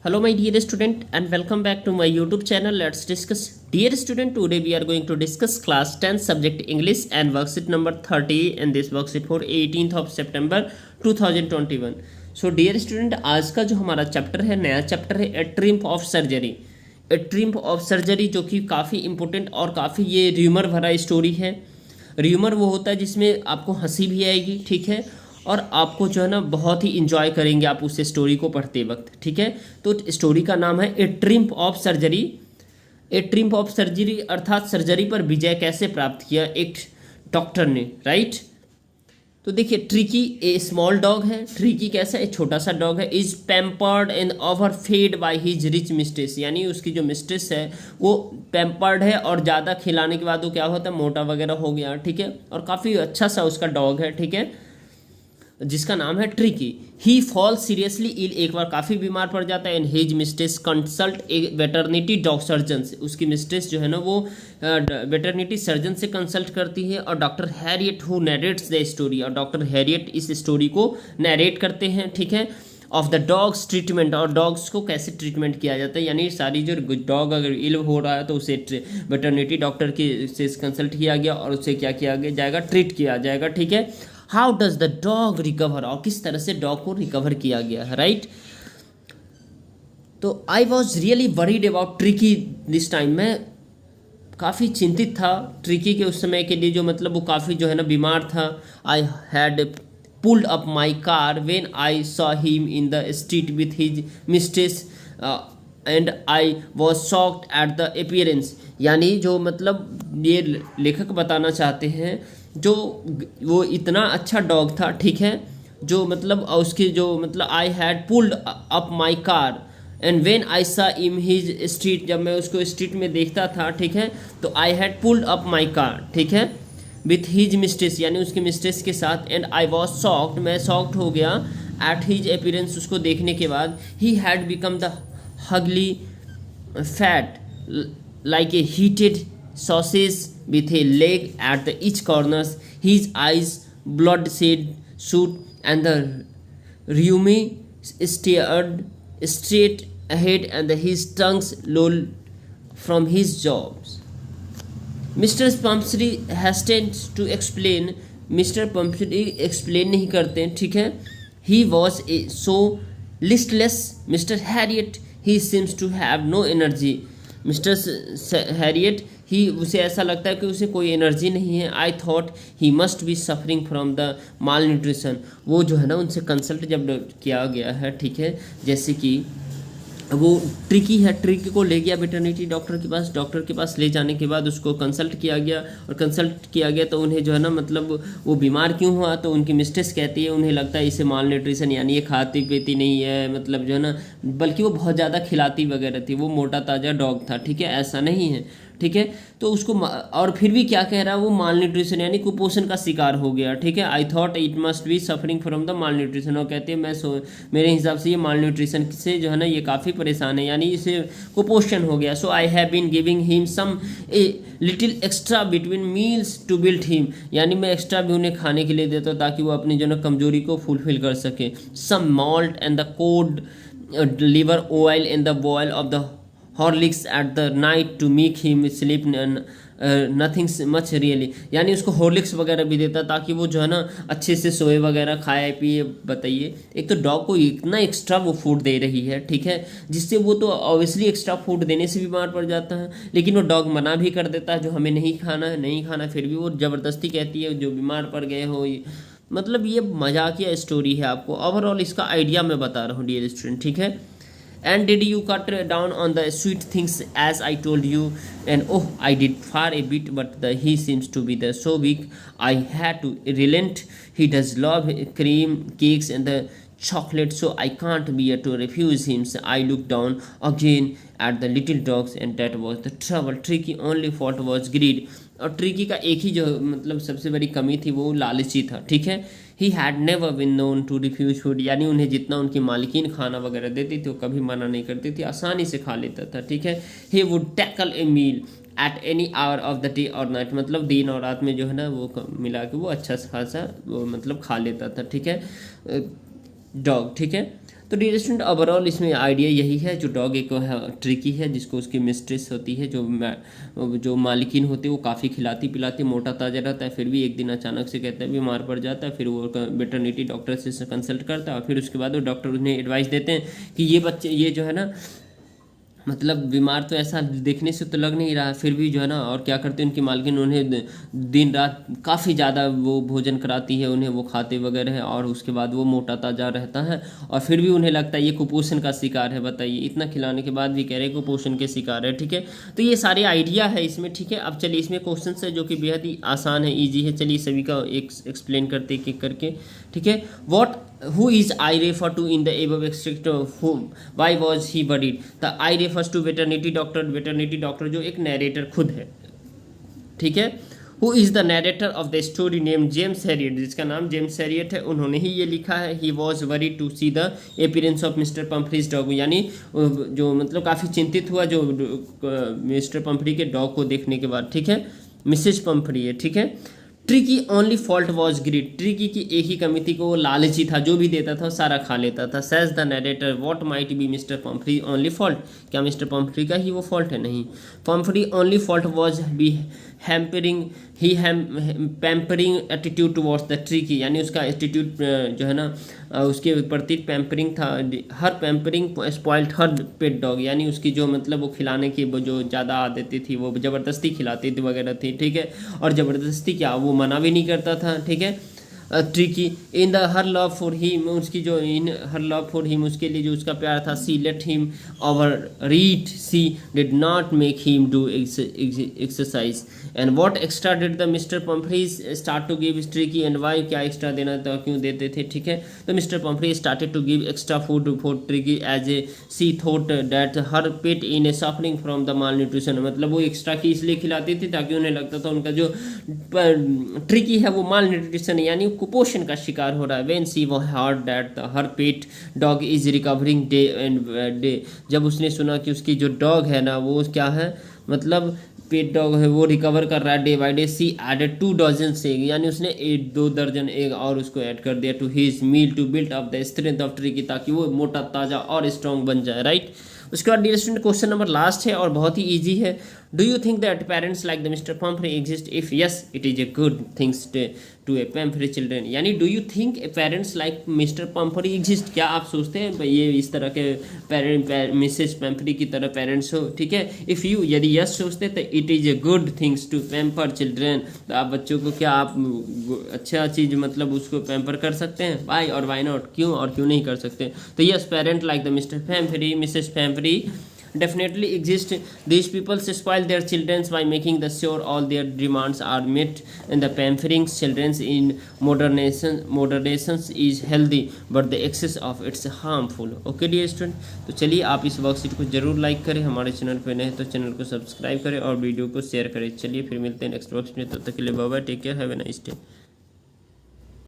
Hello my dear student and welcome back to my YouTube channel. Let's discuss. Dear student, today we are going to discuss class 10 subject English and worksheet number 30 in this worksheet for 18th of September 2021. So dear student, आज का जो हमारा chapter है, नया chapter है, a triumph of surgery. A triumph of surgery जो कि काफ़ी इंपॉर्टेंट और काफ़ी ये र्यूमर भरा स्टोरी है. र्यूमर वो होता है जिसमें आपको हंसी भी आएगी, ठीक है, और आपको जो है ना बहुत ही इंजॉय करेंगे आप उस स्टोरी को पढ़ते वक्त, ठीक है. तो स्टोरी का नाम है a triumph of surgery. A triumph of surgery अर्थात सर्जरी पर विजय कैसे प्राप्त किया एक डॉक्टर ने, राइट. तो देखिए, ट्रिकी ए स्मॉल डॉग है. ट्रिकी कैसा, एक छोटा सा डॉग है. Is pampered and over fed by his rich mistress, यानी उसकी जो मिस्ट्रेस है वो पैम्पर्ड है और ज़्यादा खिलाने के बाद वो क्या होता है, मोटा वगैरह हो गया, ठीक है, और काफ़ी अच्छा सा उसका डॉग है, ठीक है, जिसका नाम है ट्रिकी. ही फॉल सीरियसली इल, एक बार काफ़ी बीमार पड़ जाता है. And his mistress consult A veterinary dog surgeon से, उसकी मिस्ट्रेस जो है ना वो वेटरनिटी सर्जन से कंसल्ट करती है. और doctor Harriet who narrates the story, और डॉक्टर हैरियट इस स्टोरी को नरेट करते हैं, ठीक है, ऑफ द डॉग्स ट्रीटमेंट, और डॉग्स को कैसे ट्रीटमेंट किया जाता है. यानी सारी जो डॉग अगर इल हो रहा है तो उसे वेटरनिटी डॉक्टर की से कंसल्ट किया गया और उसे क्या किया जाएगा, ट्रीट किया जाएगा, ठीक है. How does the dog recover, और किस तरह से डॉग को रिकवर किया गया है, राइट. तो I was really worried about tricky this time, मैं काफ़ी चिंतित था ट्रिकी के उस समय के लिए, जो मतलब वो काफ़ी जो है ना बीमार था. I had pulled up my car when I saw him in the street with his mistress and I was shocked at the appearance. यानी जो मतलब ये लेखक बताना चाहते हैं, जो वो इतना अच्छा डॉग था, ठीक है, जो मतलब उसकी जो मतलब I had pulled up my car and when I सा इन हिज स्ट्रीट, जब मैं उसको स्ट्रीट में देखता था, ठीक है, तो I had pulled up my car, ठीक है, विथ हिज मिस्ट्रेस, यानी उसकी मिस्ट्रेस के साथ. एंड आई वॉज शॉक्ड, मैं शॉक्ड हो गया एट हिज अपीयरेंस, उसको देखने के बाद. He had become the Hooghly fat like a heated sausage with a leg at the each corners. His eyes bloodshot shoot and the rheumy stared straight ahead and his tongue lolled from his jaws. Mr. Pumphrey hastened to explain. Mr. Pumphrey explain नहीं करते, ठीक है. He was so listless, Mr. Harriet, he seems to have no energy. Mister Herriot ही, उसे ऐसा लगता है कि उसे कोई एनर्जी नहीं है. I thought he must be suffering from the mall nutrition. वो जो है ना उनसे कंसल्ट जब किया गया है, ठीक है, जैसे कि वो ट्रिकी है, ट्रिकी को ले गया वेटरनिटी डॉक्टर के पास. डॉक्टर के पास ले जाने के बाद उसको कंसल्ट किया गया, और कंसल्ट किया गया तो उन्हें जो है ना मतलब वो बीमार क्यों हुआ, तो उनकी मिस्ट्रेस कहती है उन्हें लगता है इसे माल न्यूट्रिशन, यानी ये खाती पीती नहीं है, मतलब जो है ना, बल्कि वो बहुत ज़्यादा खिलाती वगैरह थी, वो मोटा ताज़ा डॉग था, ठीक है, ऐसा नहीं है, ठीक है. तो उसको, और फिर भी क्या कह रहा है वो, माल न्यूट्रिशन यानी कुपोषण का शिकार हो गया, ठीक है. I thought it must be suffering from the mall nutrition, और कहते हैं मेरे हिसाब से ये माल न्यूट्रिशन से जो है ना ये काफ़ी परेशान है, यानी इसे कुपोषण हो गया. So I have been giving him some a little extra between meals to build him, यानी मैं एक्स्ट्रा भी उन्हें खाने के लिए देता हूँ ताकि वो अपनी जो ना कमजोरी को फुलफिल कर सके. Some malt and the cod liver oil in the boil of the Horlicks at the night to make him sleep nothing much really. यानी उसको हॉर्लिक्स वगैरह भी देता ताकि वो जो है ना अच्छे से सोए वगैरह, खाए पिए. बताइए, एक तो डॉग को इतना एक्स्ट्रा वो फूड दे रही है, ठीक है, जिससे वो तो ऑब्वियसली एक्स्ट्रा फूड देने से बीमार पड़ जाता है, लेकिन वो डॉग मना भी कर देता है जो हमें नहीं खाना है, नहीं खाना, फिर भी वो ज़बरदस्ती कहती है जो बीमार पड़ गए हो. मतलब ये मजाकिया स्टोरी है. आपको ओवरऑल इसका आइडिया मैं बता रहा हूँ डियर स्टूडेंट, ठीक है. And did you cut down on the sweet things as I told you, and oh I did for a bit but the he seems to be the so weak I had to relent. He does love cream cakes and the chocolate, so I can't bear to refuse him. So I looked down again at the little dogs and that was the trouble. Tricky only fault was greed. और tricky का एक ही जो मतलब सबसे बड़ी कमी थी वो लालची था, ठीक है. He had never been known to refuse food, यानी उन्हें जितना उनकी मालिकीन खाना वगैरह देती थी वो कभी मना नहीं करती थी, आसानी से खा लेता था, ठीक है. He would tackle a meal at any hour of the day और नाइट, मतलब दिन और रात में जो है ना वो मिला के वो अच्छा खासा वो मतलब खा लेता था, ठीक है, डॉग, ठीक है. तो डियर स्टूडेंट ओवरऑल इसमें आइडिया यही है, जो डॉग एक ट्रिकी है, जिसको उसकी मिस्ट्रेस होती है, जो मालिकिन होती है, वो काफ़ी खिलाती पिलाती मोटा ताजा रहता है, फिर भी एक दिन अचानक से कहता है बीमार पड़ जाता है, फिर वो वेटरनिटी डॉक्टर से कंसल्ट करता है, और फिर उसके बाद वो डॉक्टर उन्हें एडवाइस देते हैं कि ये बच्चे ये जो है ना मतलब बीमार तो ऐसा देखने से तो लग नहीं रहा, फिर भी जो है ना, और क्या करते हैं उनकी मालकिन उन्हें दिन रात काफ़ी ज़्यादा वो भोजन कराती है उन्हें, वो खाते वगैरह है, और उसके बाद वो मोटा ताजा रहता है, और फिर भी उन्हें लगता है ये कुपोषण का शिकार है। बताइए, इतना खिलाने के बाद भी कह रहे हैं कुपोषण के शिकार है। ठीक है, तो ये सारे आइडिया है इसमें। ठीक है, अब चलिए इसमें क्वेश्चन है जो कि बेहद ही आसान है, ईजी है। चलिए सभी का एक्सप्लेन करते एक एक करके। ठीक है, what who is I refer to in the above extract whom why was he buried? The I refers to veterinary doctor जो एक नरेटर खुद है। ठीक है, who is the narrator of the story named James Herriot, जिसका नाम James Harriet है, उन्होंने ही ये लिखा है। he was worried to see the appearance of Mr. Pumphrey's dog, यानी जो मतलब काफ़ी चिंतित हुआ जो मिस्टर पंफरी के डॉग को देखने के बाद। ठीक है, मिसेज पंफरी है। ठीक है, Tricki only fault was greed, Tricki की एक ही कमी थी कि वो लालची था, जो भी देता था सारा खा लेता था। Says the narrator what might be mister Pumphrey only fault, क्या मिस्टर पंफरी का ही वो फॉल्ट है? नहीं, Pumphrey only fault was be hampering pampering attitude towards the Tricki, यानी उसका एटीट्यूड जो है ना उसके प्रति पैम्परिंग था। हर पैम्परिंग स्पॉइल्ड हर पेट डॉग, यानी उसकी जो मतलब वो खिलाने की जो ज़्यादा आदतें थी, वो ज़बरदस्ती खिलाती थी वगैरह थी। ठीक है, और ज़बरदस्ती क्या, वो मना भी नहीं करता था। ठीक है, Tricki in the her love for him, उसकी जो in her love for him, उसके लिए जो उसका प्यार था, she let him overeat, she did not make him do exercise. And what extra did the mister Pumphreys start to give Tricki and why, क्या extra देना था, क्यों देते थे? ठीक है, तो mister Pumphrey started to give extra food for Tricki as A C thought that her pet in a suffering from the malnutrition, मतलब वो एक्स्ट्रा की इसलिए खिलाती थी ताकि उन्हें लगता था उनका जो ट्रिकी है वो माल न्यूट्रिशन यानी कुपोषण का शिकार हो रहा है। व्हेन सी वो heard that her pet dog is recovering day and day, जब उसने सुना कि उसकी जो डॉग है ना वो क्या है, मतलब पेट डॉग है वो रिकवर कर रहा है day by day, she added 2 dozen egg, यानी उसने 2 दर्जन एग और उसको ऐड कर दिया to his meal to build up the strength of Tricki, ताकि वो मोटा ताजा और स्ट्रॉन्ग बन जाए। राइट, उसके बाद dear student question number last है और बहुत ही इजी है। Do you think that parents like the mister Pumphrey exist? If yes it is a good things to a Pumphrey children, यानी do you think parents like mister Pumphrey exist, क्या आप सोचते हैं ये इस तरह के पेरेंट मिसेज पंफरी की तरह पेरेंट्स हो? ठीक है, इफ़ यू यदि यस सोचते तो it is a good things to pamper children, तो आप बच्चों को क्या आप अच्छा चीज़ मतलब उसको पैम्पर कर सकते हैं? वाई और वाई नॉट, क्यों और क्यों नहीं कर सकते? तो yes, parent like the mister Pumphrey Mrs Pumphrey definitely exist. These people spoil their children by making the sure all their demands are met, and the pampering children in moderation is healthy but the excess of it's harmful. Okay dear student, तो चलिए आप इस worksheet को जरूर like करें, हमारे channel पे नए तो चैनल को सब्सक्राइब करें और वीडियो को शेयर करें। चलिए फिर मिलते हैं नेक्स्ट वर्कशीट में, तब तक के लिए bye bye, take care, have a nice day.